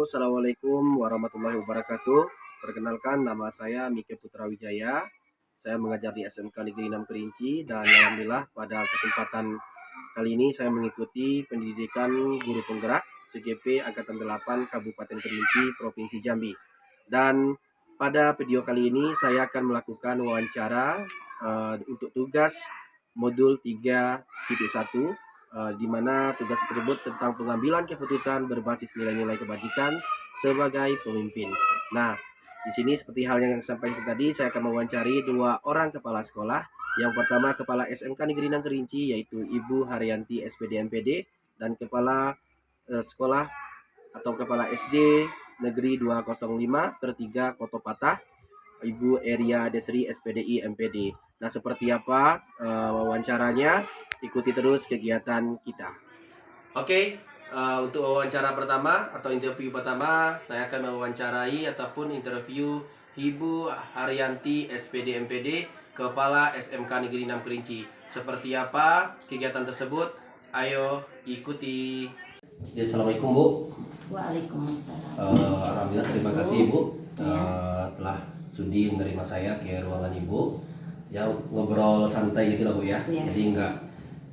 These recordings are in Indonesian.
Assalamualaikum warahmatullahi wabarakatuh. Perkenalkan, nama saya Mike Putra Wijaya. Saya mengajar di SMK Negeri 6 Kerinci dan alhamdulillah pada kesempatan kali ini saya mengikuti pendidikan guru penggerak CGP Angkatan 8 Kabupaten Kerinci, Provinsi Jambi. Dan pada video kali ini saya akan melakukan wawancara untuk tugas modul 3.1 di mana tugas tersebut tentang pengambilan keputusan berbasis nilai-nilai kebajikan sebagai pemimpin. Nah, di sini seperti hal yang saya sampaikan tadi, saya akan mewawancari dua orang kepala sekolah. Yang pertama Kepala SMK Negeri 6 Kerinci yaitu Ibu Haryanti SPD MPD dan Kepala Sekolah atau Kepala SD Negeri 205/3 Koto Patah Ibu Eria Desri SPDI MPD. Nah, seperti apa wawancaranya? Ikuti terus kegiatan kita. Oke, untuk wawancara pertama atau interview pertama, saya akan mewawancarai ataupun interview Ibu Haryanti SPD MPD, Kepala SMK Negeri 6 Kerinci. Seperti apa kegiatan tersebut? Ayo ikuti. Ya, Assalamualaikum Bu. Waalaikumsalam. Alhamdulillah, terima kasih Bu telah sudi menerima saya ke ruangan Ibu. Ya, ngobrol santai gitu lah Bu ya. Jadi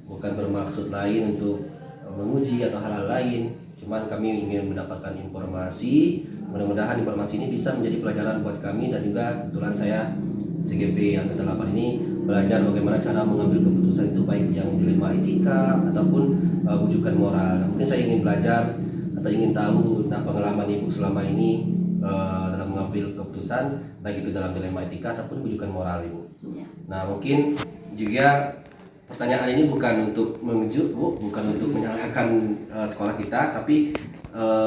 bukan bermaksud lain untuk menguji atau hal-hal lain, cuman kami ingin mendapatkan informasi. Mudah-mudahan informasi ini bisa menjadi pelajaran buat kami, dan juga kebetulan saya CGP yang ke-8 ini belajar bagaimana cara mengambil keputusan itu, baik yang dilema etika ataupun bujukan moral. Nah, mungkin saya ingin belajar atau ingin tahu pengalaman Ibu selama ini dalam mengambil keputusan, baik itu dalam dilema etika ataupun bujukan moral Ibu. Nah, mungkin juga pertanyaan ini bukan untuk mengejuk Bu, bukan untuk menyalahkan sekolah kita, tapi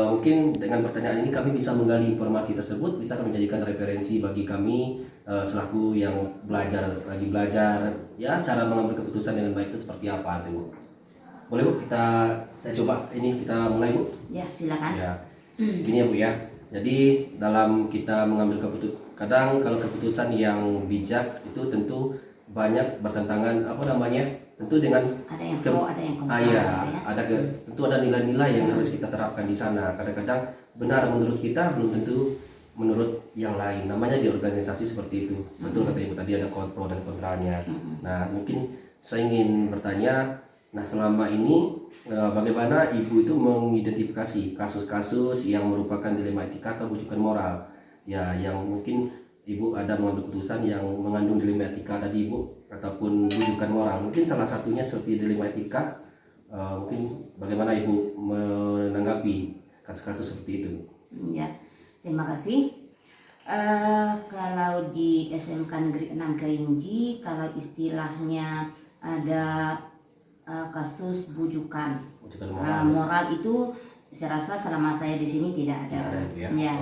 mungkin dengan pertanyaan ini kami bisa menggali informasi tersebut, bisa menjadikan referensi bagi kami selaku yang lagi belajar ya, cara mengambil keputusan dengan baik itu seperti apa itu Bu. Boleh Bu, saya coba kita mulai Bu. Ya, silakan. Ya. Gini ya Bu ya. Jadi dalam kita mengambil keputusan, kadang kalau keputusan yang bijak itu tentu banyak bertentangan tentu dengan ada yang pro, ada yang kontra. Tentu ada nilai-nilai yang harus kita terapkan di sana. Kadang-kadang benar menurut kita, belum tentu menurut yang lain. Namanya di organisasi seperti itu. Betul kata Ibu tadi, ada pro dan kontranya. Nah, mungkin saya ingin bertanya, nah selama ini bagaimana Ibu itu mengidentifikasi kasus-kasus yang merupakan dilema etika atau bujukan moral? Ya, yang mungkin Ibu ada mengambil keputusan yang mengandung dilema etika tadi Ibu, ataupun bujukan moral. Mungkin salah satunya seperti dilema etika. Mungkin bagaimana Ibu menanggapi kasus-kasus seperti itu? Ya, terima kasih. Kalau di SMK Negeri 6 Kerinci, kalau istilahnya ada kasus bujukan moral itu, saya rasa selama saya di sini tidak ada. Ya.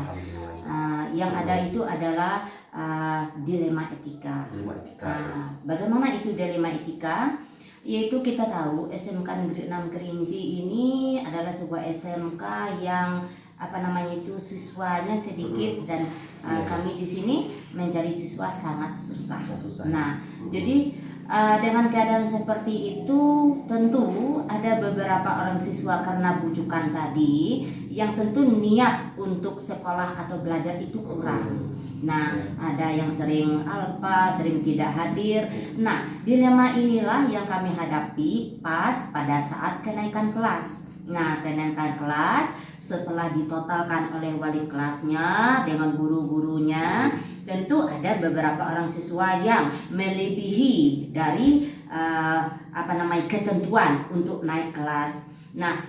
Yang ada itu adalah dilema etika. Bagaimana itu dilema etika? Yaitu kita tahu SMK Negeri 6 Kerinci ini adalah sebuah SMK yang siswanya sedikit, dan kami di sini mencari siswa sangat susah. Nah, jadi dengan keadaan seperti itu tentu ada beberapa orang siswa karena bujukan tadi yang tentu niat untuk sekolah atau belajar itu kurang. Nah, ada yang sering alpa, sering tidak hadir. Nah, dilema inilah yang kami hadapi pas pada saat kenaikan kelas. Nah, kenaikan kelas setelah ditotalkan oleh wali kelasnya dengan guru-gurunya, tentu ada beberapa orang siswa yang melebihi dari ketentuan untuk naik kelas. Nah,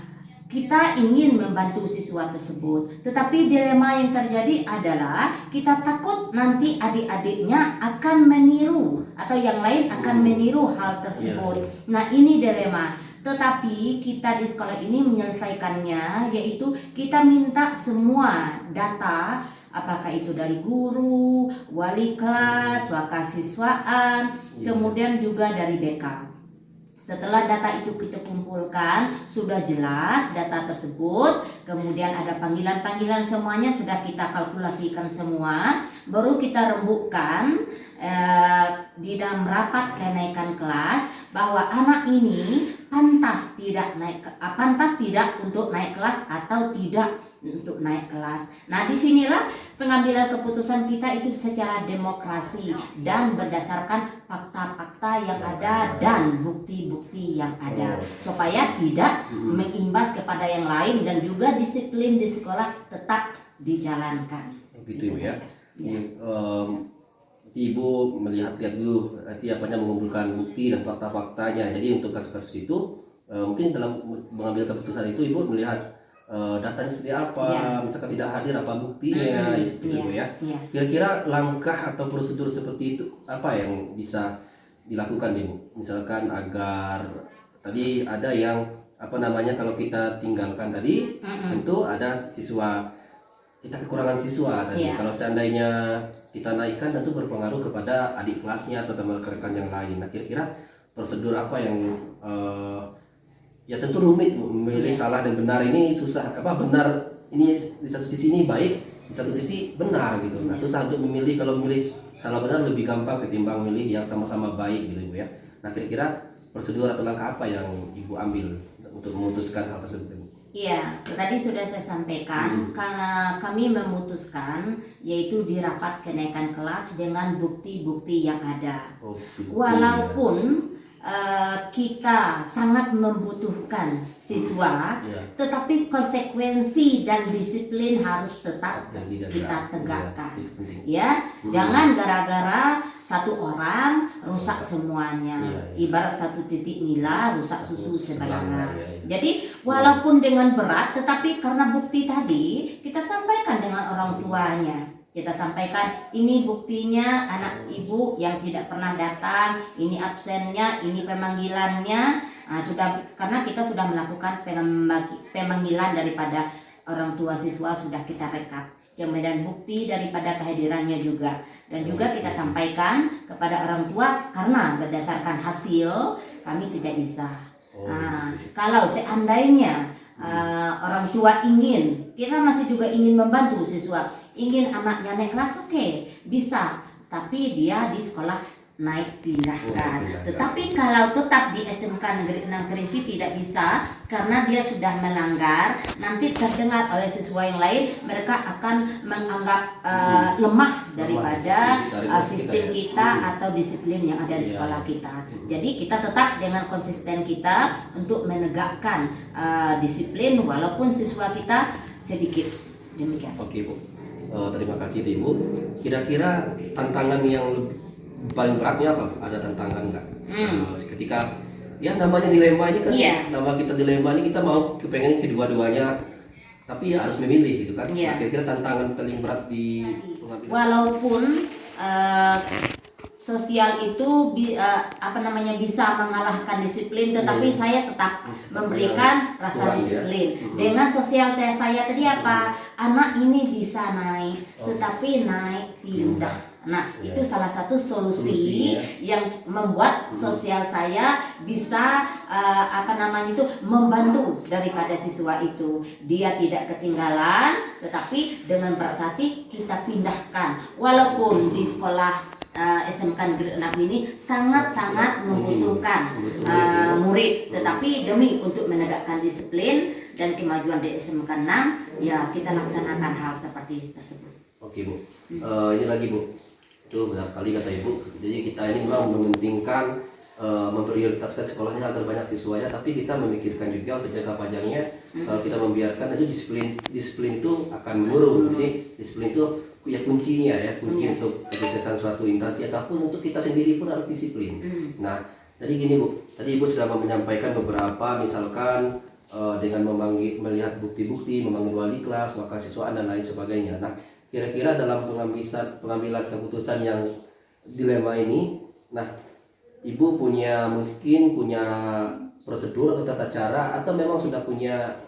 kita ingin membantu siswa tersebut, tetapi dilema yang terjadi adalah kita takut nanti adik-adiknya akan meniru atau yang lain akan meniru hal tersebut. Nah, ini dilema. Tetapi kita di sekolah ini menyelesaikannya, yaitu kita minta semua data, apakah itu dari guru, wali kelas, wakasiswaan, kemudian juga dari BK. Setelah data itu kita kumpulkan, sudah jelas data tersebut, kemudian ada panggilan-panggilan, semuanya sudah kita kalkulasikan semua, baru kita rembukkan di dalam rapat kenaikan kelas bahwa anak ini pantas tidak untuk naik kelas atau tidak untuk naik kelas. Nah, disinilah pengambilan keputusan kita itu secara demokrasi dan berdasarkan fakta-fakta yang ada dan bukti-bukti yang ada, supaya tidak mengimbas kepada yang lain dan juga disiplin di sekolah tetap dijalankan. Gitu Ibu ya. Ya. Ibu melihat-lihat dulu, nanti apanya mengumpulkan bukti dan fakta-faktanya. Jadi untuk kasus-kasus itu mungkin dalam mengambil keputusan itu Ibu melihat datanya seperti apa, misalkan tidak hadir apa buktinya, seperti itu ya. Kira-kira langkah atau prosedur seperti itu apa yang bisa dilakukan Ibu? Misalkan agar tadi ada yang kalau kita tinggalkan tadi, tentu ada siswa, kita kekurangan siswa tadi. Kalau seandainya kita naikkan tentu berpengaruh kepada adik kelasnya atau teman rekan yang lain. Nah, kira-kira prosedur apa yang ya tentu rumit memilih salah dan benar ini susah. Benar ini di satu sisi ini baik, di satu sisi benar gitu. Nah, susah untuk memilih. Kalau memilih salah benar lebih gampang ketimbang memilih yang sama-sama baik gitu Ibu ya. Nah, kira-kira prosedur atau langkah apa yang Ibu ambil untuk memutuskan hal tersebut? Iya, tadi sudah saya sampaikan, karena kami memutuskan yaitu di rapat kenaikan kelas dengan bukti-bukti yang ada. Walaupun kita sangat membutuhkan siswa, tetapi konsekuensi dan disiplin harus tetap kita tegakkan. Ya, jangan gara-gara satu orang rusak semuanya. Ibarat satu titik nila rusak susu sebanyak. Jadi walaupun dengan berat, tetapi karena bukti tadi kita sampaikan dengan orang tuanya. Kita sampaikan ini buktinya anak ibu yang tidak pernah datang, ini absennya, ini pemanggilannya. Nah, karena kita sudah melakukan pemanggilan daripada orang tua siswa sudah kita rekap. Kemudian bukti daripada kehadirannya juga, dan juga kita sampaikan kepada orang tua karena berdasarkan hasil kami tidak bisa. Kalau seandainya orang tua ingin, kita masih juga ingin membantu siswa, ingin anaknya naik kelas, oke, bisa, tapi dia di sekolah naik pindahkan. Tetapi kalau tetap di SMK Negeri 6 Kerinci tidak bisa, karena dia sudah melanggar, nanti terdengar oleh siswa yang lain, mereka akan menganggap lemah daripada sistem kita atau disiplin yang ada di sekolah kita. Jadi kita tetap dengan konsisten kita untuk menegakkan disiplin walaupun siswa kita sedikit. Demikian. Oke Bu, terima kasih Ibu. Kira-kira tantangan yang paling beratnya apa? Ada tantangan nggak? Ketika ya namanya dilema ini kan, nama kita dilema ini, kita mau kepengen kedua-duanya, tapi ya harus memilih gitu kan. Kira-kira tantangan paling berat di pengambilan. Walaupun sosial itu bisa mengalahkan disiplin, tetapi saya tetap memberikan rasa disiplin. Dengan sosial saya tadi anak ini bisa naik, tetapi naik pindah. Nah, itu salah satu solusi yang membuat sosial saya bisa membantu daripada siswa itu. Dia tidak ketinggalan, tetapi dengan berarti kita pindahkan. Walaupun di sekolah SMK Negeri 6 ini sangat-sangat membutuhkan murid, tetapi demi untuk menegakkan disiplin dan kemajuan di SMK 6, ya kita laksanakan hal seperti tersebut. Oke Bu, ini lagi Bu, itu benar sekali kata Ibu. Jadi kita ini memang mementingkan memprioritaskan sekolahnya agar banyak siswanya, tapi kita memikirkan juga untuk jangka panjangnya. Kalau kita membiarkan itu disiplin itu akan menurun. Jadi disiplin itu ya kuncinya kunci untuk kesuksesan suatu instansi ataupun untuk kita sendiri pun harus disiplin. Nah, jadi gini Bu, tadi Ibu sudah menyampaikan beberapa, misalkan dengan melihat bukti-bukti, memanggil wali kelas, mahasiswaan dan lain sebagainya. Nah, kira-kira dalam pengambilan keputusan yang dilema ini, nah Ibu mungkin punya prosedur atau tata cara, atau memang sudah punya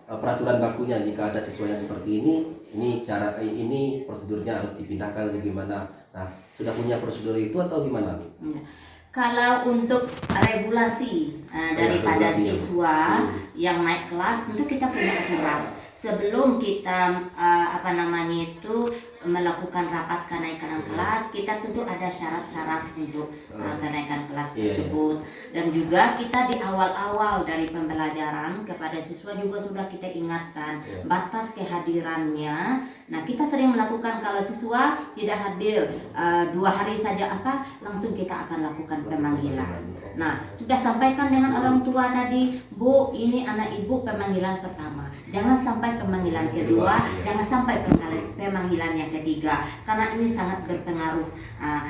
peraturan bakunya, jika ada siswa yang seperti ini prosedurnya harus dipindahkan atau gimana? Nah, sudah punya prosedur itu atau gimana? Kalau untuk regulasi daripada siswa yang naik kelas, tentu kita punya aturan. Sebelum kita melakukan rapat kenaikan kelas, kita tentu ada syarat-syarat untuk kenaikan kelas tersebut. Dan juga kita di awal-awal dari pembelajaran kepada siswa juga sudah kita ingatkan batas kehadirannya. Nah, kita sering melakukan kalau siswa tidak hadir 2 hari saja langsung kita akan lakukan pemanggilan. Nah, sudah sampaikan dengan orang tua tadi, Bu, ini anak ibu pemanggilan pertama. Jangan sampai pemanggilan kedua, jangan sampai pemanggilan yang ketiga, karena ini sangat berpengaruh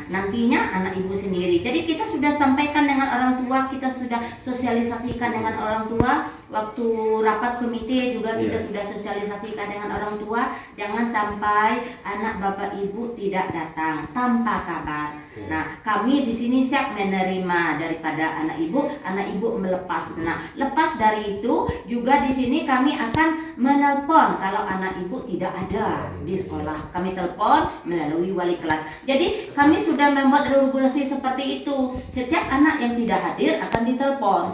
nantinya anak ibu sendiri. Jadi kita sudah sampaikan dengan orang tua, kita sudah sosialisasikan dengan orang tua. Waktu rapat komite juga kita sudah sosialisasikan dengan orang tua. Jangan sampai anak bapak ibu tidak datang tanpa kabar. Nah, kami di sini siap menerima daripada anak ibu melepas. Nah, lepas dari itu juga di sini kami akan menelpon kalau anak ibu tidak ada di sekolah. Kami telepon melalui wali kelas. Jadi kami sudah membuat regulasi seperti itu. Setiap anak yang tidak hadir akan ditelepon.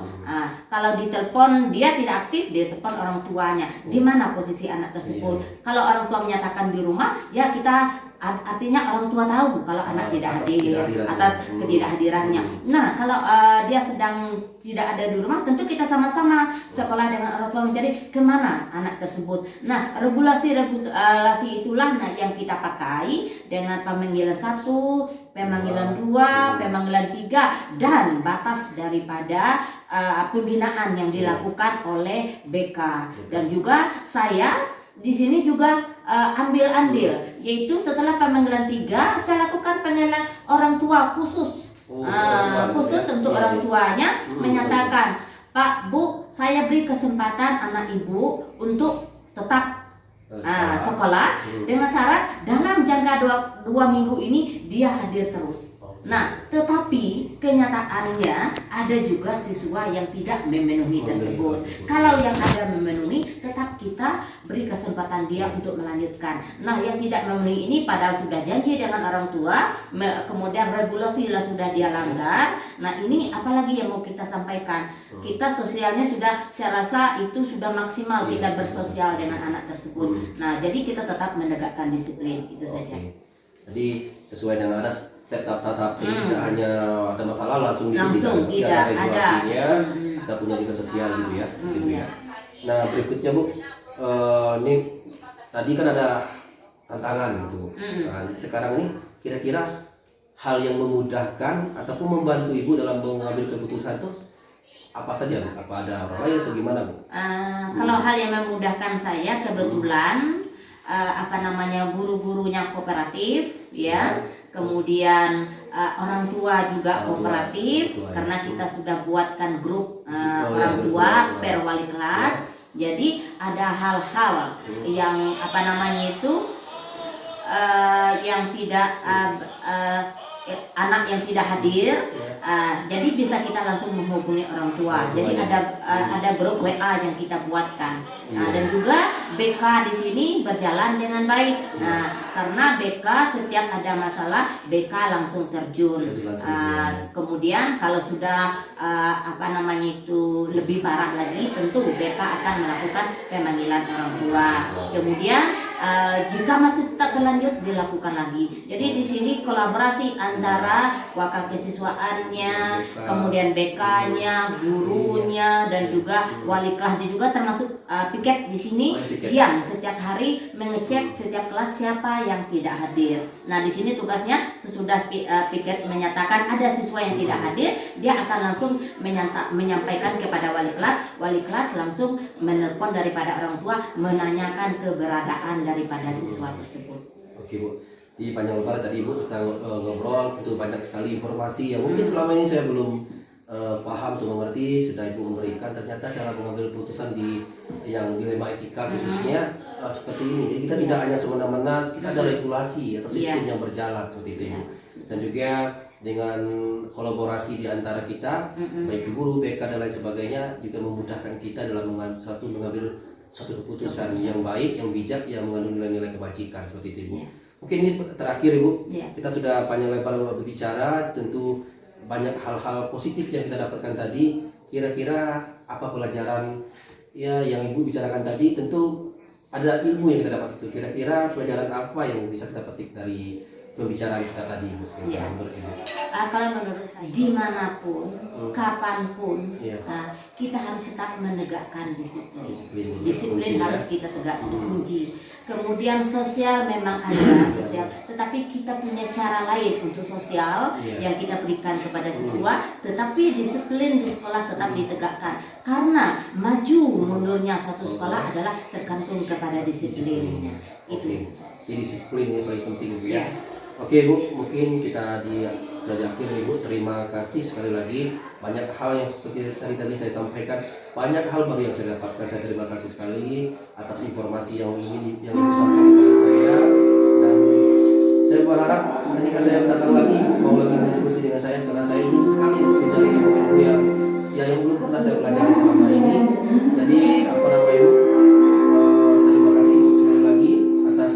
Kalau ditelepon dia tidak aktif, dia telepon orang tuanya. Di mana posisi anak tersebut? Kalau orang tua menyatakan di rumah, ya kita artinya orang tua tahu kalau anak tidak hadir atas ketidakhadirannya. Nah, kalau dia sedang tidak ada di rumah, tentu kita sama-sama sekolah dengan orang tua mencari kemana anak tersebut. Nah, regulasi itulah yang kita pakai dengan pemanggilan 1, pemanggilan 2, pemanggilan 3, dan batas daripada pembinaan yang dilakukan oleh BK. Dan juga saya di sini juga ambil andil, yaitu setelah pemanggilan 3 saya lakukan pemanggilan orang tua khusus, untuk orang tuanya menyatakan, Pak, Bu, saya beri kesempatan anak ibu untuk tetap sekolah dengan syarat dalam jangka 2 minggu ini dia hadir terus. Nah, tetapi kenyataannya ada juga siswa yang tidak memenuhi tersebut. Kalau yang ada memenuhi, tetap kita beri kesempatan dia untuk melanjutkan. Nah, yang tidak memenuhi ini padahal sudah janji dengan orang tua, kemudian regulasi sudah dia langgar. Nah, ini apalagi yang mau kita sampaikan? Kita sosialnya sudah, saya rasa itu sudah maksimal kita bersosial dengan anak tersebut. Nah, jadi kita tetap menegakkan disiplin, itu saja. Jadi sesuai dengan ada setup tidak hanya ada masalah langsung tidak ada regulasinya, kita punya juga sosial gitu ya. Nah, berikutnya Bu, ini tadi kan ada tantangan gitu. Nah, sekarang ini kira-kira hal yang memudahkan ataupun membantu ibu dalam mengambil keputusan itu apa saja Bu? Apa ada orang lain atau gimana Bu? Kalau hal yang memudahkan saya kebetulan guru-gurunya kooperatif ya. Kemudian orang tua juga kooperatif karena kita sudah buatkan grup orang tua per wali kelas. Jadi ada hal-hal yang yang tidak anak yang tidak hadir, jadi bisa kita langsung menghubungi orang tua. Jadi ada grup WA yang kita buatkan. Dan juga BK di sini berjalan dengan baik. Nah, karena BK setiap ada masalah BK langsung terjun. Kemudian kalau sudah lebih parah lagi, tentu BK akan melakukan pemanggilan orang tua. Kemudian jika masih tetap berlanjut dilakukan lagi. Jadi di sini kolaborasi antara wakil kesiswaannya, kemudian BK-nya, gurunya, dan juga wali kelas juga termasuk piket di sini yang setiap hari mengecek setiap kelas siapa yang tidak hadir. Nah, di sini tugasnya sesudah piket menyatakan ada siswa yang tidak hadir, dia akan langsung menyampaikan kepada wali kelas langsung menelpon daripada orang tua menanyakan keberadaan daripada siswa tersebut. Oke Bu, di panjang lebar tadi Ibu kita ngobrol, tentu banyak sekali informasi yang mungkin selama ini saya belum paham atau mengerti. Sudah Ibu memberikan ternyata cara mengambil putusan di yang dilema etika khususnya seperti ini. Jadi kita tidak hanya semena-mena, kita ada regulasi atau sistem yang berjalan seperti itu Ibu. Dan juga dengan kolaborasi di antara kita, baik guru, BK dan lain sebagainya, juga memudahkan kita dalam mengambil suatu keputusan yang baik, yang bijak, yang mengandung nilai-nilai kebajikan seperti itu Ibu. Mungkin ini terakhir Ibu, kita sudah panjang lebar berbicara, tentu banyak hal-hal positif yang kita dapatkan tadi. Kira-kira apa pelajaran yang Ibu bicarakan tadi? Tentu ada ilmu yang kita dapat itu. Kira-kira pelajaran apa yang bisa kita petik dari pembicaraan kita tadi, Bu? Iya. Menurut Ibu? Kalau menurut saya, dimanapun, kapanpun, Iya. kita harus tetap menegakkan disiplin. Disiplin Disiplin kunci, harus ya. kita tegak kunci. Kemudian sosial memang ada sosial, tetapi kita punya cara lain untuk sosial yang kita berikan kepada siswa. Tetapi disiplin di sekolah tetap ditegakkan, karena maju mundurnya satu sekolah adalah tergantung kepada disiplinnya. Itu. Jadi disiplin yang paling penting, Bu, ya. Ya. Oke, Bu, mungkin kita sudah di akhir nih, Bu. Terima kasih sekali lagi. Banyak hal yang seperti tadi saya sampaikan, banyak hal baru yang saya dapatkan. Saya terima kasih sekali atas informasi yang Ibu sampaikan kepada saya. Dan saya berharap ketika saya datang lagi, mau lagi berdiskusi dengan saya, karena saya ingin sekali untuk mencari ilmu-ilmu yang belum pernah saya pelajari selama ini. Jadi Ibu, terima kasih sekali lagi atas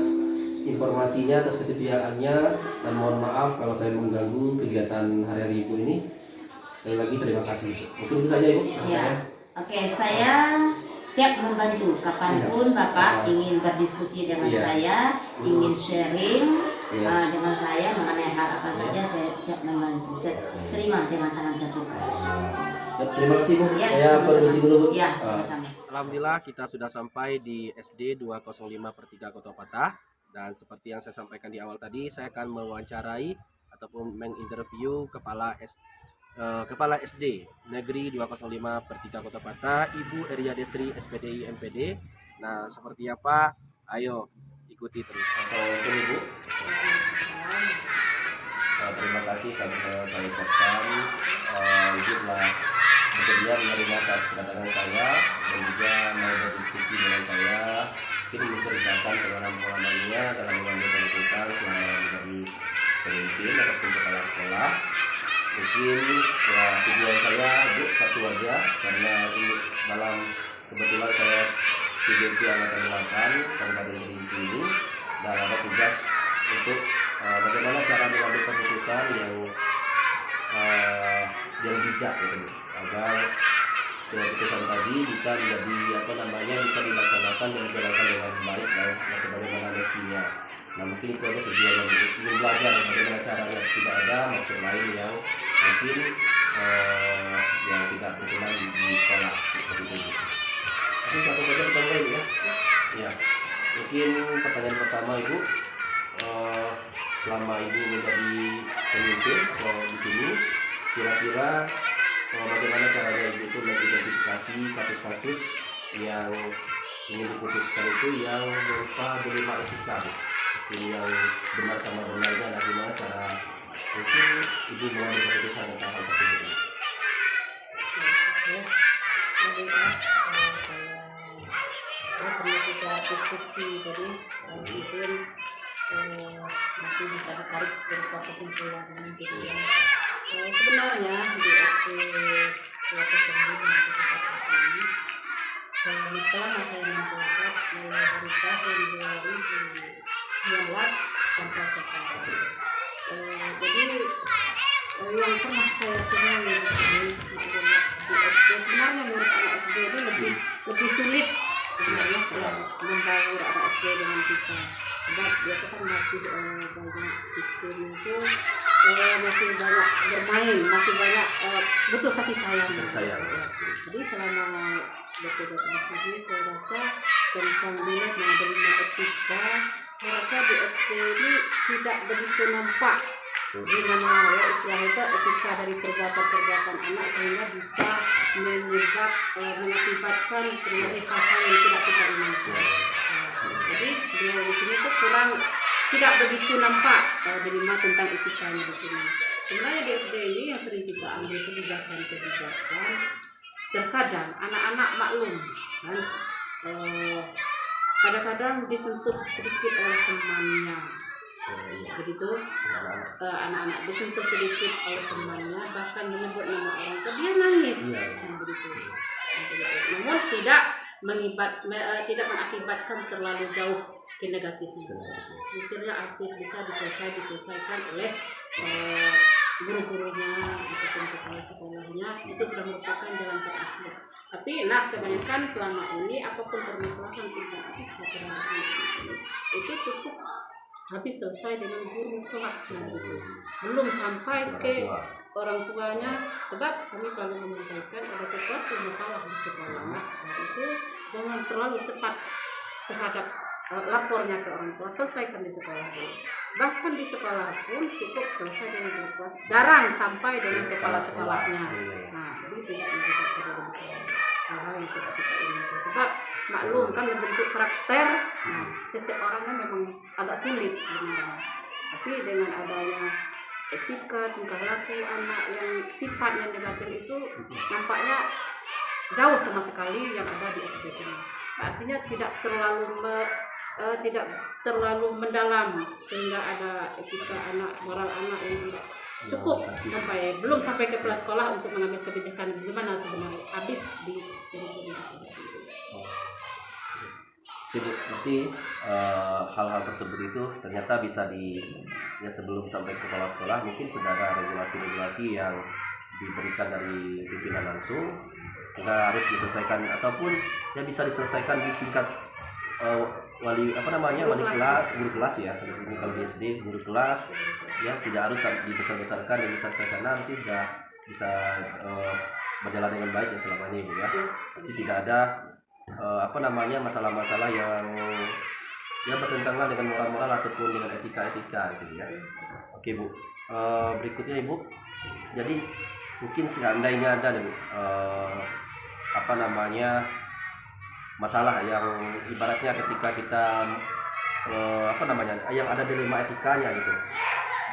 informasinya, atas kesediaannya, dan mohon maaf kalau saya mengganggu kegiatan hari-hari Ibu ini. Sekali lagi terima kasih. Mungkin itu saja, Ibu. Ya. Oke, saya siap membantu kapanpun Bapak ingin berdiskusi dengan saya, ingin sharing dengan saya mengenai hal apa saja, saya siap membantu. Saya terima dengan tangan terbuka. Terima kasih, Bu. Ya, Saya permisi dulu, Bu. Ya, sama-sama. Alhamdulillah kita sudah sampai di SD 205/3 Kota Patah, dan seperti yang saya sampaikan di awal tadi, saya akan mewawancarai ataupun menginterview kepala SD Negeri 205/3 Kota Patah, Ibu Eria Desri SPDI MPD. Nah, seperti apa? Ayo ikuti terus. Assalamualaikum, Ibu. Terima kasih kami saya ucapkan Ibu telah bersedia menerima saat kedatangan saya dan juga mau berdiskusi dengan saya, mungkin menceritakan pengalaman-pengalamannya dalam mengambil keputusan selama menjadi pemimpin ataupun kepala sekolah. Mungkin ya tujuan saya, Bu, satu aja, karena ini dalam kebetulan saya CGP Angkatan 8 Kabupaten Kerinci ini, dan ada tugas untuk bagaimana cara mengambil keputusan yang bijak, gitu, agar keputusan tadi bisa menjadi bisa dilaksanakan dan dijalankan dengan baik dan sebagaimana mestinya. Nah, mungkin itu aja tujuan yang ingin belajar bagaimana caranya. Tidak ada maksud lain yang mungkin yang tidak berkenan di sekolah seperti itu. Mungkin langsung saja kita mulai, ya. Ya, mungkin pertanyaan pertama, Ibu, selama Ibu menjadi pemimpin di sini, kira-kira bagaimana caranya Ibu itu mengidentifikasi kasus-kasus yang ingin diputuskan itu yang berupa dilema etika, yang benar sama benarnya, nah gimana cara mungkin Ibu mengambil keputusan tentang hal tersebut? Saya pernah juga diskusi tadi, mungkin nanti bisa ditarik berupa kesimpulan gitu ya. Sebenarnya di SD 205 ini, selama saya menjabat mulai dari tahun 2019 sampai sekarang. Jadi yang pernah saya temui di sini adalah di SD. Sebenarnya menurut anak SD ini lebih sulit sebenarnya membaur anak SD dengan kita. Sebab dia kan masih banyak sistem itu, masih banyak bermain, masih banyak butuh kasih sayang. Jadi selama bertugas di sini, saya rasa tentang minat mengajarkan etika, saya rasa di SD ini tidak begitu nampak gimana ya istilah itu etika dari perbuatan anak sehingga bisa mengakibatkan terjadi hal-hal yang tidak kita inginkan. Jadi sebenarnya di sini tuh tidak begitu nampak dilema tentang etikanya di sini. Sebenarnya di SD ini yang sering kita ambil kebijakan, terkadang anak-anak maklum kan, kadang-kadang disentuh sedikit oleh temannya, begitu, anak-anak disentuh sedikit oleh temannya, bahkan menyebut nama orang tua, dia nangis, begitu. Namun tidak mengakibatkan terlalu jauh ke negatifnya. Mikirnya bisa diselesaikan oleh guru-gurunya ataupun kepala sekolahnya itu sudah merupakan jalan terakhir. Tapi kebanyakan selama ini apapun permasalahan tentang itu cukup habis selesai dengan guru kelasnya gitu. Belum sampai ke orang tuanya, sebab kami selalu menyampaikan ada sesuatu masalah di sekolah, itu jangan terlalu cepat terhadap lapornya ke orang tua, selesaikan di sekolah dulu. Bahkan di sekolah pun cukup selesai dengan guru kelas, jarang sampai dengan kepala sekolahnya. Nah, jadi tidak terjadi hal-hal yang tidak kita inginkan. Sebab maklum kan membentuk karakter, seseorang kan memang agak sulit sebenarnya. Tapi dengan adanya etika, tingkah laku anak yang sifatnya negatif itu nampaknya jauh sama sekali yang ada di SD sini. Artinya tidak terlalu mendalam sehingga ada etika anak, moral anak yang tidak cukup belum sampai ke kepala sekolah untuk mengambil kebijakan bagaimana sebenarnya habis di Ibu, berarti hal-hal tersebut itu ternyata bisa sebelum sampai ke kepala sekolah mungkin sudah ada regulasi-regulasi yang diberikan dari pimpinan langsung sehingga harus diselesaikan ataupun yang bisa diselesaikan di tingkat wali guru kelas ya. Ini kalau di SD guru kelas ya tidak harus dibesar-besarkan dan bisa sana nanti sudah bisa berjalan dengan baik ya selama ini Bu ya. Jadi tidak ada masalah-masalah yang bertentangan dengan moral-moral ataupun dengan etika-etika gitu ya. Oke Bu, berikutnya Ibu. Jadi mungkin seandainya ada masalah yang ibaratnya ketika kita yang ada dilema etikanya gitu.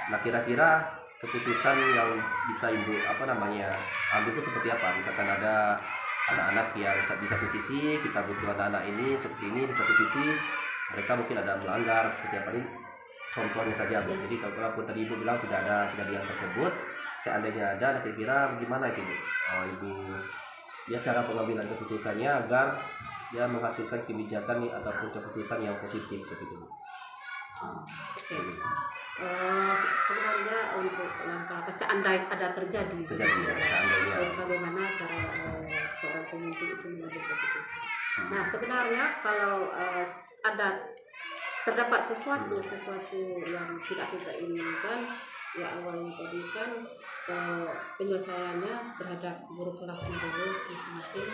Nah kira-kira keputusan yang bisa Ibu ambil itu seperti apa? Misalkan ada anak-anak yang di satu sisi kita butuh anak-anak ini seperti ini, di satu sisi mereka mungkin ada melanggar seperti apa ini contohnya saja Bu. Jadi kalau tadi Ibu bilang tidak ada kejadian tersebut, seandainya ada kira-kira bagaimana itu Bu? Ibu ya cara pengambilan keputusannya agar ya menghasilkan kebijakan ataupun keputusan yang positif seperti itu. Sebenarnya untuk langkah seandainya ada terjadi bagaimana cara seorang pemimpin itu mengambil keputusan. Nah sebenarnya kalau terdapat sesuatu yang tidak kita inginkan, ya awalnya tadi kan penyelesaiannya terhadap guru kelasnya dulu masing-masing.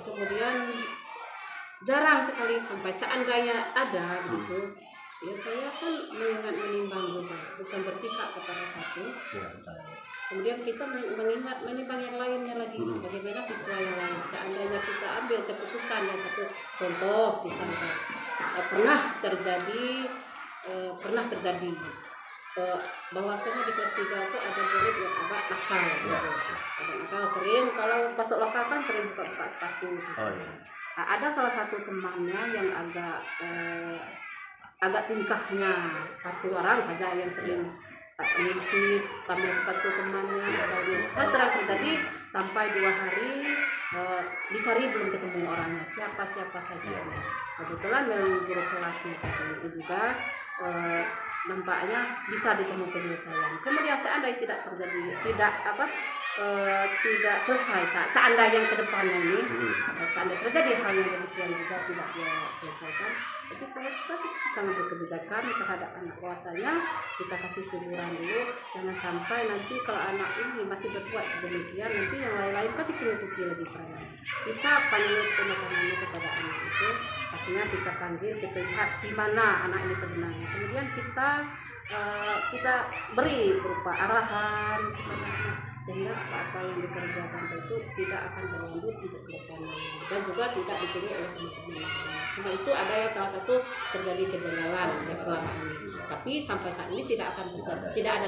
Kemudian jarang sekali sampai seandainya ada gitu. Ya saya kan menimbang juga, bukan berpihak kepada satu. Kemudian kita menimbang yang lainnya lagi, bagaimana siswa yang lain. Seandainya kita ambil keputusan yang satu, contoh misalnya pernah terjadi bahwasanya di kelas 3 itu ada murid yang agak nakal, sering kalau masuk lokal kan sering buka sepatu. Nah, ada salah satu temannya yang agak tingkahnya satu orang saja yang sering mengintip ambil sepatu temannya, kan sering terjadi sampai 2 hari dicari belum ketemu orangnya, siapa saja. Kebetulan memang guru kelasnya tadi itu juga nampaknya bisa ditemu penyelesaian. Kemudian seandainya tidak terjadi, tidak selesai, seandainya yang kedepannya ini seandainya terjadi hal yang demikian juga tidak dia selesaikan, tapi saya tetap bisa mengambil kebijakan terhadap anak. Bahwasanya kita kasih teguran dulu, jangan sampai nanti kalau anak ini masih berbuat sedemikian, nanti yang lain-lain kan bisa mengikuti lagi perannya. Kita panggil penekanannya kepada anak itu, pastinya kita panggil, kita lihat di mana anak ini sebenarnya. Kemudian kita beri berupa arahan kepada anak, sehingga apa-apa yang dikerjakan itu tidak akan berlanjut untuk ke depannya dan juga tidak dipilih oleh teman-teman. Cuma itu ada yang salah satu terjadi kejanggalan yang selama ini, tapi sampai saat ini tidak ada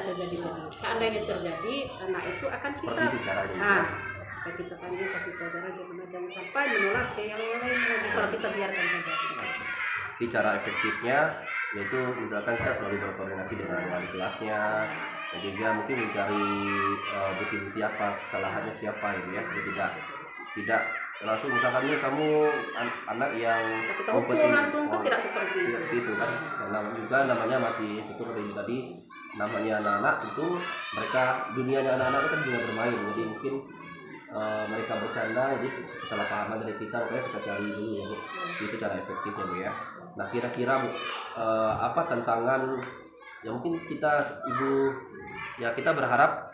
terjadi lagi. Seandainya terjadi, anak itu akan kita panggil, kasih pelajaran gimana, jangan sampai menular ke yang lain lagi kalau kita biarkan saja. Jadi cara efektifnya yaitu misalkan kita selalu berkoordinasi dengan wali kelasnya dan juga mungkin mencari bukti-bukti apa kesalahannya siapa gitu ya. Jadi tidak langsung misalkan nih kamu anak yang kita hukum langsung kan tidak seperti itu kan, karena juga namanya masih betul kata ibu tadi, namanya anak-anak tentu mereka dunianya anak-anak itu kan juga bermain, jadi mungkin mereka bercanda, jadi kesalahpahaman dari kita, oke kita cari dulu ya Bu, itu cara efektifnya Bu ya. Nah kira-kira Bu, apa tantangan yang mungkin kita ibu ya, kita berharap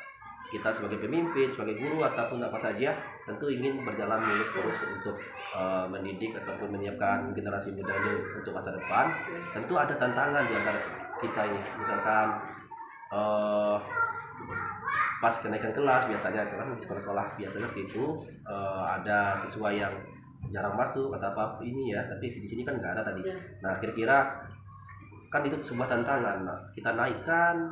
kita sebagai pemimpin, sebagai guru ataupun apa saja tentu ingin berjalan mulus terus untuk mendidik ataupun menyiapkan generasi muda ini untuk masa depan. Tentu ada tantangan di antara kita ini, misalkan pas kenaikan kelas biasanya kan di sekolah-sekolah biasanya itu ada siswa yang jarang masuk atau apa ini ya, tapi di sini kan nggak ada tadi. Nah kira-kira kan itu sebuah tantangan. Nah, kita naikkan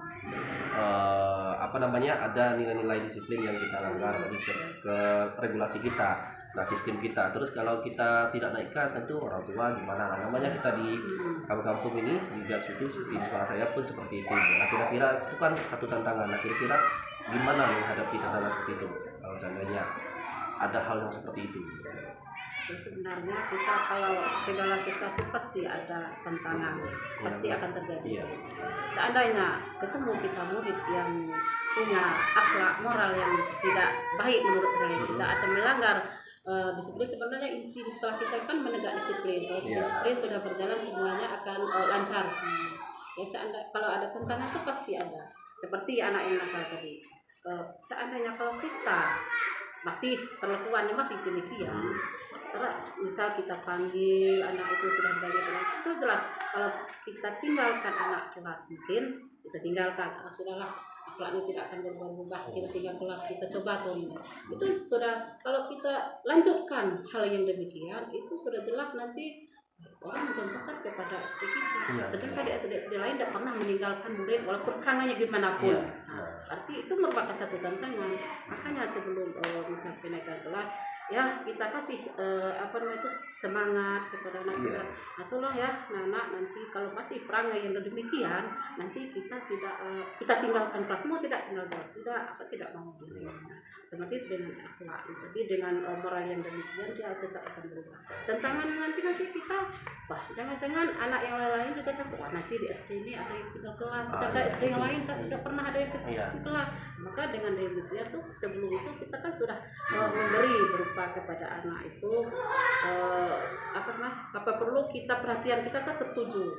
ada nilai-nilai disiplin yang kita langgar tadi ke regulasi kita, nah sistem kita. Terus kalau kita tidak naikkan tentu orang tua gimana, nah, namanya kita di kampung-kampung ini juga situ di sekolah saya pun seperti itu. Nah kira-kira itu kan satu tantangan. Nah kira-kira gimana menghadapi tantangan seperti itu kalau seandainya ada hal yang seperti itu? Ya, sebenarnya kita kalau segala sesuatu pasti ada tantangan, pasti akan terjadi. Seandainya ketemu kita murid yang punya akhlak moral yang tidak baik menurut kita atau melanggar disiplin, sebenarnya inti di sekolah kita kan menegak disiplin. Kalau disiplin sudah berjalan semuanya akan lancar. Ya kalau ada tantangan itu pasti ada. Seperti anak yang nakal tadi. Seandainya kalau kita masih perlakuannya masih demikian, misal kita panggil anak itu sudah belajar, itu jelas kalau kita tinggalkan anak kelas, mungkin kita tinggalkan, sudahlah akhlaknya tidak akan berubah, kita tinggal kelas, kita coba turun. Itu sudah, kalau kita lanjutkan hal yang demikian, itu sudah jelas nanti orang mencontohkan kepada SD kita. Sedangkan di SD lain tidak pernah meninggalkan murid walaupun perangannya gimana pun. Arti itu merupakan satu tantangan. Makanya sebelum misal kenaikan kelas, ya kita kasih semangat kepada anak kita. Nah tolong ya anak, nanti kalau masih perangai yang demikian, nanti kita tidak kita tinggalkan kelas, mau tidak tinggal kelas, tidak mau otomatis dengan akhlak, tapi dengan moral yang demikian dia tetap akan berubah. Tantangan nanti kita, jangan-jangan anak yang lain juga takut, nanti di SD ini ada yang tinggal kelas, sedangkan SD yang lain tidak pernah ada yang ketinggalan kelas. Maka dengan demikian tuh sebelum itu kita kan sudah memberi berupa kepada anak itu apa perlu kita perhatian kita kan tertuju,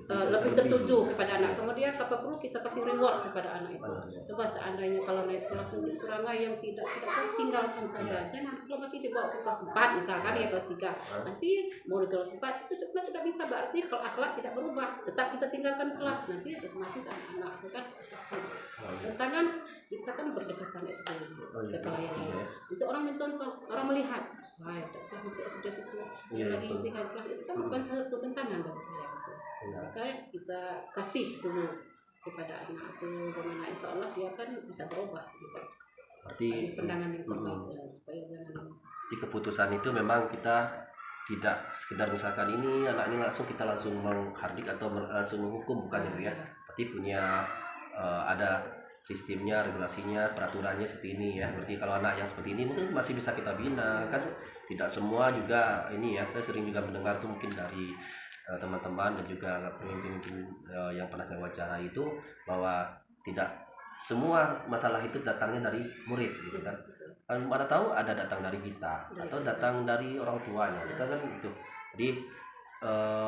lebih tertuju kepada anak. Kemudian apa perlu kita kasih reward kepada anak itu. Coba seandainya kalau naik kelas nanti perangai yang tidak tinggalkan saja. Jangan kalau masih dibawa ke kelas 4 misalkan ya kelas 3, nanti mau di kelas 4 itu juga tidak bisa, berarti kalau akhlak tidak berubah, tetap kita tinggalkan kelas, nanti otomatis anak-anak itu kan pasti. Tantangan kita kan berdekatan SD sekolah yang lain. Itu orang mencontoh, orang melihat, wah tidak usah masuk SD situ, lagi tinggal kelas, itu kan bukan satu tantangan bagi saya gitu. Maka kita kasih dulu kepada anak itu, bagaimana insya Allah dia kan bisa berubah gitu. Berarti pandangan yang terbaik supaya jangan di keputusan itu memang kita tidak sekedar misalkan ini anak ini kita langsung menghardik atau langsung menghukum, bukan ya, tapi punya ada sistemnya, regulasinya, peraturannya seperti ini ya. Berarti kalau anak yang seperti ini mungkin masih bisa kita bina, kan tidak semua juga ini ya. Saya sering juga mendengar tuh mungkin dari teman-teman dan juga pemimpin yang pernah saya wawancara itu, bahwa tidak semua masalah itu datangnya dari murid gitu kan. Mana tahu ada datang dari kita atau datang dari orang tuanya, kita kan itu. Jadi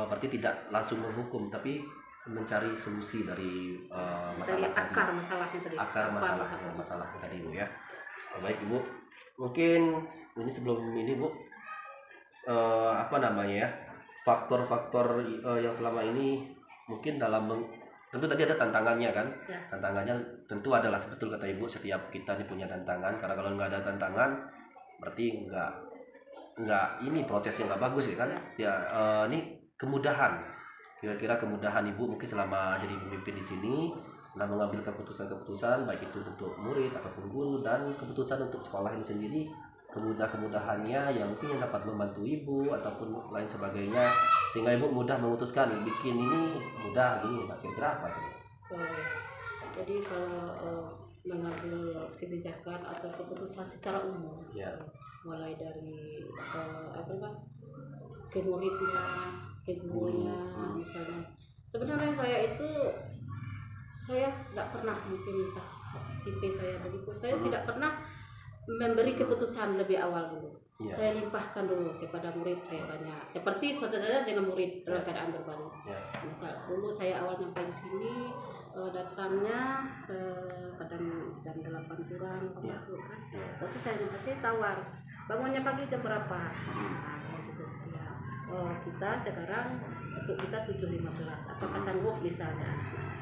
berarti tidak langsung menghukum, tapi mencari solusi dari masalah akar masalahnya tadi. Masalah tadi Bu ya. Baik Ibu, mungkin ini sebelum ini Bu, faktor-faktor yang selama ini mungkin dalam tentu tadi ada tantangannya kan ya. Tantangannya tentu adalah betul kata Ibu, setiap kita ini punya tantangan, karena kalau nggak ada tantangan berarti nggak ini prosesnya nggak bagus ya kan ya. Ini kemudahan, kira-kira kemudahan Ibu mungkin selama jadi pemimpin di sini dalam mengambil keputusan-keputusan baik itu untuk murid ataupun guru dan keputusan untuk sekolah ini sendiri, kemudahannya yang mungkin yang dapat membantu Ibu ataupun lain sebagainya, sehingga Ibu mudah memutuskan bikin ini mudah gini. Nah, kira-kira apa itu? Jadi kalau mengambil kebijakan atau keputusan secara umum, mulai dari apa kan, ke muridnya, ke gurunya misalnya. Sebenarnya saya nggak pernah, mungkin entah tipe saya begitu, saya tidak pernah memberi keputusan lebih awal dulu. Saya limpahkan dulu kepada murid, saya tanya seperti saudara dengan murid dalam keadaan berbaris. Misal dulu saya awal nyampe di sini, datangnya kadang jam 8 kurang masuk kan. Terus saya tawar, bangunnya pagi jam berapa? Nah, itu sekian. Oh, kita sekarang masuk kita 7.15, apakah sanggup misalnya?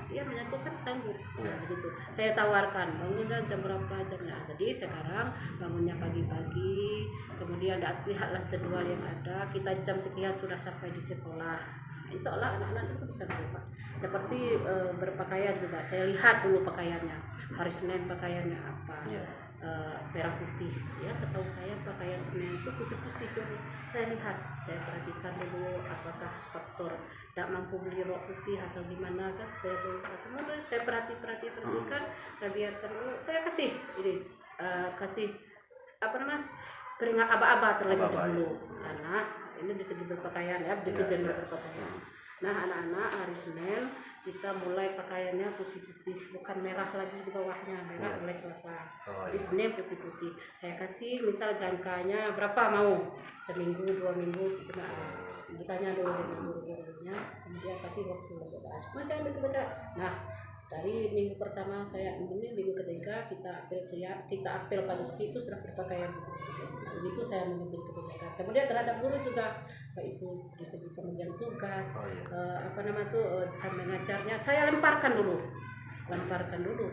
Dia menyangkut kan sanggup. Nah, begitu. Saya tawarkan, bangunnya jam berapa jamnya. Jadi sekarang bangunnya pagi-pagi, kemudian lihatlah jadwal yang ada, kita jam sekian sudah sampai di sekolah. Insya Allah anak-anak itu bisa berubah. Seperti berpakaian juga, saya lihat dulu pakaiannya. Hari Senin pakaiannya apa? Merah putih. Ya, setahu saya pakaian Senin itu putih-putih dulu. Saya lihat, saya perhatikan dulu apakah faktor tidak mampu beli rok putih atau gimana kan, supaya semua saya perhatikan, saya biarkan dulu. Saya kasih ini, kasih apa namanya, keringat aba-aba terlebih dahulu. Nah, ini di segi berpakaian ya, disiplin berpakaian. Nah, anak-anak hari Senin kita mulai pakaiannya putih-putih, bukan merah lagi di bawahnya, merah mulai selesai. Di Senin putih-putih. Saya kasih misal jangkanya berapa mau, seminggu, 2 minggu, ditanya dulu dengan guru-gurunya, kemudian kasih waktu baca. Masih ambil baca. Nah, dari minggu pertama saya ini, minggu ketiga kita apel pagi itu sudah berpakaian. Begitu saya mengambil kebijakan. Kemudian terhadap guru juga, baik itu dari segi pembagian tugas, cara mengajarnya saya lemparkan dulu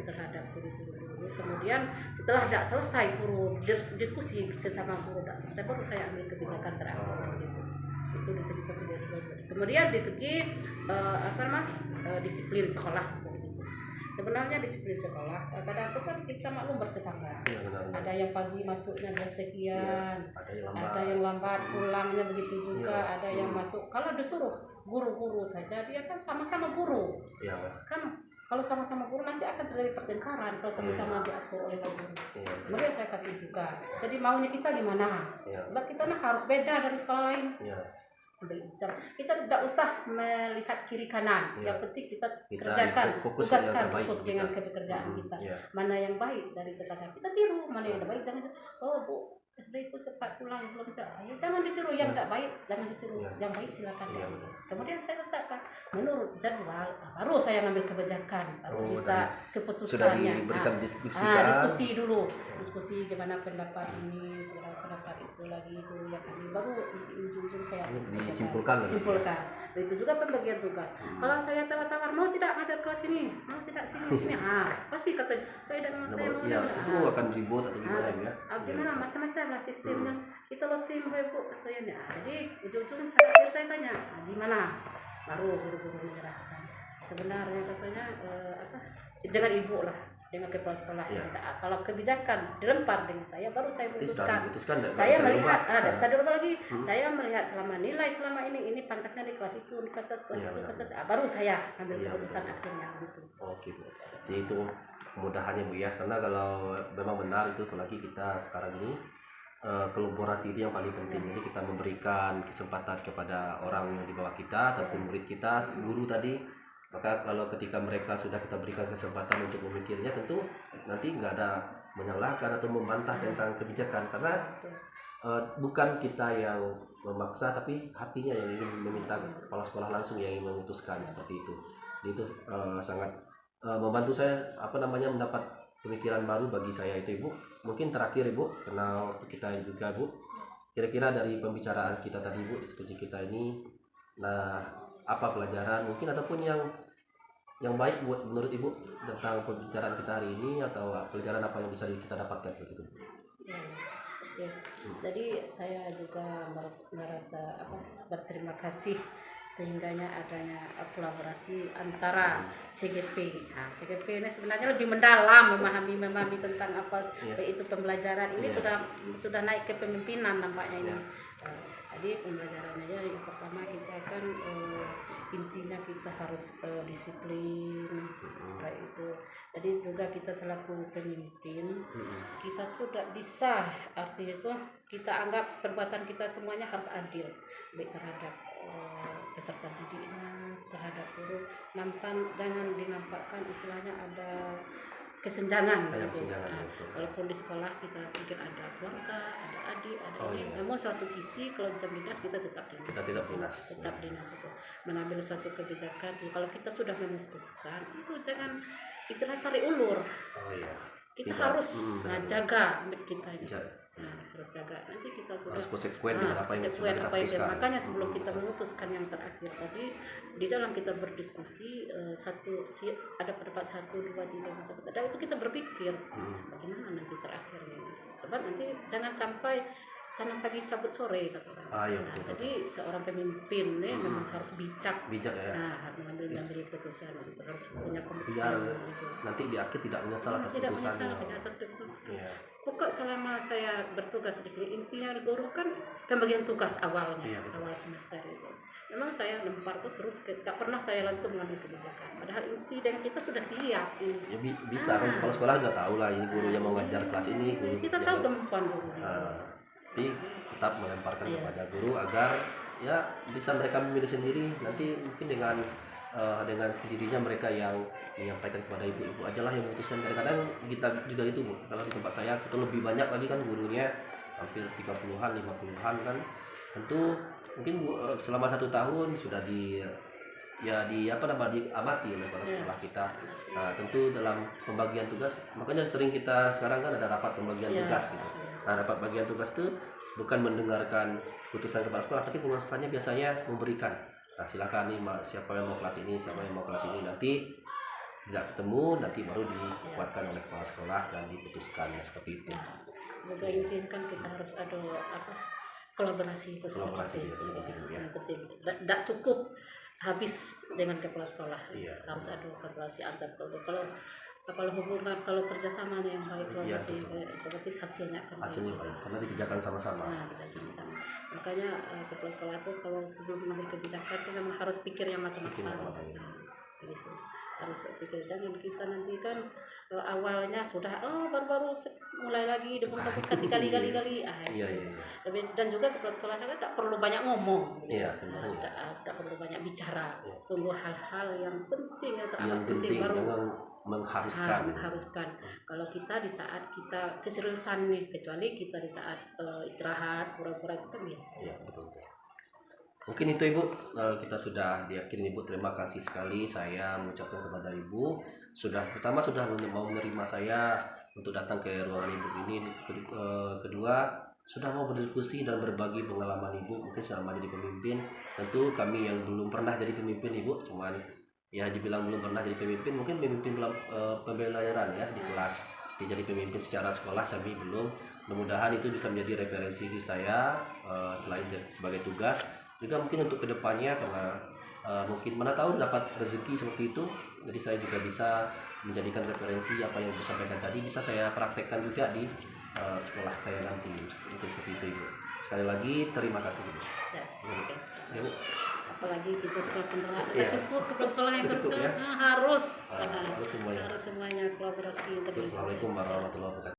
terhadap guru-guru. Kemudian setelah tidak selesai guru diskusi sesama guru tidak selesai, baru saya ambil kebijakan terakhir gitu. Itu di segi pembagian tugas. Kemudian di segi disiplin sekolah. Sebenarnya disiplin sekolah, kadang-kadang itu kan kita maklum bertetangga. Ada yang pagi masuknya jam sekian, ada yang lambat pulangnya begitu juga, ada yang masuk. Kalau disuruh guru-guru saja, dia kan sama-sama guru. Kan kalau sama-sama guru nanti akan terjadi pertengkaran kalau sama-sama diatur oleh guru. Kemudian saya kasih juga. Jadi maunya kita gimana? Sebab kita harus beda dari sekolah lain. Kita tidak usah melihat kiri kanan, yang penting kita kerjakan, tugaskan, fokus dengan pekerjaan kita. Mana yang baik dari tetangga kita tiru, mana yang baik jangan. Oh Bu, SD itu cepat pulang belum ayo jangan ditiru, yang tidak baik jangan ditiru, yang baik silakan. Kemudian saya tetapkan menurut jadwal, baru saya ngambil kebijakan, baru bisa keputusannya. Diskusi dulu, diskusi gimana pendapat ini, pendapat itu lagi dulu yang ini, baru di ujung-ujung saya simpulkan. Itu juga pembagian tugas. Kalau saya tawar-tawar mau tidak ngajar kelas ini, mau tidak sini, pasti kata saya dan saya mau. Itu akan ribut atau gimana ya? Gimana macam-macam lah sistemnya. Kita loting Bu katanya. Jadi ujung-ujung saya tanya, gimana? Baru guru-guru menyerahkan. Sebenarnya katanya dengan ibu lah, dengan kepala sekolah. Kalau kebijakan dilempar dengan saya, baru saya memutuskan. Saya melihat, bisa dirubah lagi. Saya melihat selama nilai selama ini pantasnya di kelas itu, di kelas itu, baru saya ambil keputusan akhirnya gitu. Oke, Bu. Jadi itu kemudahannya Bu ya, karena kalau memang benar itu, apalagi kita sekarang ini kolaborasi itu yang paling penting. Ini kita memberikan kesempatan kepada orang yang di bawah kita ataupun murid kita, guru tadi. Maka kalau ketika mereka sudah kita berikan kesempatan untuk memikirnya, tentu nanti nggak ada menyalahkan atau membantah tentang kebijakan, karena bukan kita yang memaksa, tapi hatinya yang ingin meminta kepala sekolah langsung yang ingin memutuskan seperti itu. Jadi itu sangat membantu saya mendapat pemikiran baru bagi saya itu, Ibu. Mungkin terakhir Ibu, karena waktu kita juga Bu, kira-kira dari pembicaraan kita tadi Bu, diskusi kita ini, nah apa pelajaran mungkin ataupun yang baik buat menurut Ibu tentang pembicaraan kita hari ini, atau pelajaran apa yang bisa kita dapatkan begitu? Jadi saya juga merasa berterima kasih sehingganya adanya kolaborasi antara CGP. CGP ini sebenarnya lebih mendalam memahami tentang itu pembelajaran ini sudah naik ke pemimpinan nampaknya ini. Jadi pembelajarannya yang pertama kita akan intinya kita harus disiplin kayak itu. Jadi juga kita selaku pemimpin kita tuh tidak bisa, artinya itu kita anggap perbuatan kita semuanya harus adil, baik terhadap peserta didiknya, terhadap guru. Jangan dinampakkan istilahnya ada kesenjangan gitu. Walaupun di sekolah kita mungkin ada keluarga, ada adik, ada ini. Namun suatu sisi kalau jam dinas kita tetap dinas. Tetap dinas itu mengambil suatu kebijakan. Kalau kita sudah memutuskan itu jangan istilah tarik ulur. Kita harus jaga kita ini. Harus jaga. Nanti kita sudah harus konsekuen dengan apa yang sudah kita putuskan. Makanya sebelum kita memutuskan yang terakhir tadi, di dalam kita berdiskusi ada pendapat 1, 2, 3 macam itu kita berpikir bagaimana nanti terakhirnya. Sebab nanti jangan sampai tanam pagi cabut sore kata orang. Jadi seorang pemimpin memang harus bijak ya. Mengambil keputusan itu harus punya komitmen gitu. Nanti di akhir tidak menyesal atas keputusan. Pokok selama saya bertugas di sini, intinya guru kan pembagian tugas awalnya awal semester itu. Memang saya lempar tuh terus, tidak pernah saya langsung mengambil kebijakan. Padahal inti dan kita sudah siap. Ya bisa kan kalau sekolah udah tahu lah ini guru yang mau ngajar kelas ini. Kita tahu kemampuan guru. Tapi tetap melemparkan kepada guru agar ya bisa mereka memilih sendiri. Nanti mungkin dengan sendirinya mereka yang menyampaikan kepada ibu-ibu aja lah yang memutuskan. Kadang-kadang kita juga itu Bu, kalau di tempat saya itu lebih banyak lagi kan gurunya, hampir 30-an 50-an kan. Tentu mungkin selama 1 tahun sudah diamati oleh kepala sekolah kita. Nah, tentu dalam pembagian tugas, makanya sering kita sekarang kan ada rapat pembagian tugas gitu. Nah, rapat bagian tugas itu bukan mendengarkan putusan kepala sekolah, tapi keluarganya biasanya memberikan. Nah, silakan nih siapa yang mau kelas ini, siapa yang mau kelas ini, nanti tidak ketemu, nanti baru dikuatkan oleh kepala sekolah dan diputuskan seperti itu. Juga intinya kan kita harus ada kolaborasi itu penting. Tidak cukup habis dengan kepala sekolah. Harus ada kolaborasi antar kelompok. Kalau hubungan, kalau kerjasamanya yang baik, otomatis hasilnya akan baik karena dikerjakan sama-sama. Makanya kepala sekolah itu kalau sebelum mengambil kebijakan itu memang harus pikir yang matang-matang. Gitu. Harus pikir, jangan kita nanti kan awalnya sudah baru-baru mulai lagi dibongkar-bongkar dikali-kali. Dan juga kepala sekolah kan tidak perlu banyak ngomong. Tidak perlu banyak bicara. Tunggu hal-hal yang penting, yang teramat penting baru mengharuskan. Kalau kita di saat kita keseriusan nih, kecuali kita di saat istirahat pura-pura itu kan biasa. Betul. Mungkin itu Ibu, kita sudah diakhiri Ibu. Terima kasih sekali saya mengucapkan kepada Ibu pertama sudah mau menerima saya untuk datang ke ruangan Ibu ini. Kedua sudah mau berdiskusi dan berbagi pengalaman Ibu mungkin selama jadi pemimpin. Tentu kami yang belum pernah jadi pemimpin Ibu, cuman ya dibilang belum pernah jadi pemimpin, mungkin pemimpin pembelajaran ya di kelas. Jadi pemimpin secara sekolah kami belum. Mudah-mudahan itu bisa menjadi referensi saya selain sebagai tugas juga mungkin untuk kedepannya, karena mungkin mana tahu dapat rezeki seperti itu. Jadi saya juga bisa menjadikan referensi apa yang Ibu sampaikan tadi bisa saya praktekkan juga di sekolah saya nanti. Mungkin seperti itu Ibu. Sekali lagi terima kasih Ibu. Ibu. Apalagi kita sekolah penerang cukup kepala sekolah yang kerja harus semuanya kolaborasi. Assalamualaikum warahmatullahi wabarakatuh.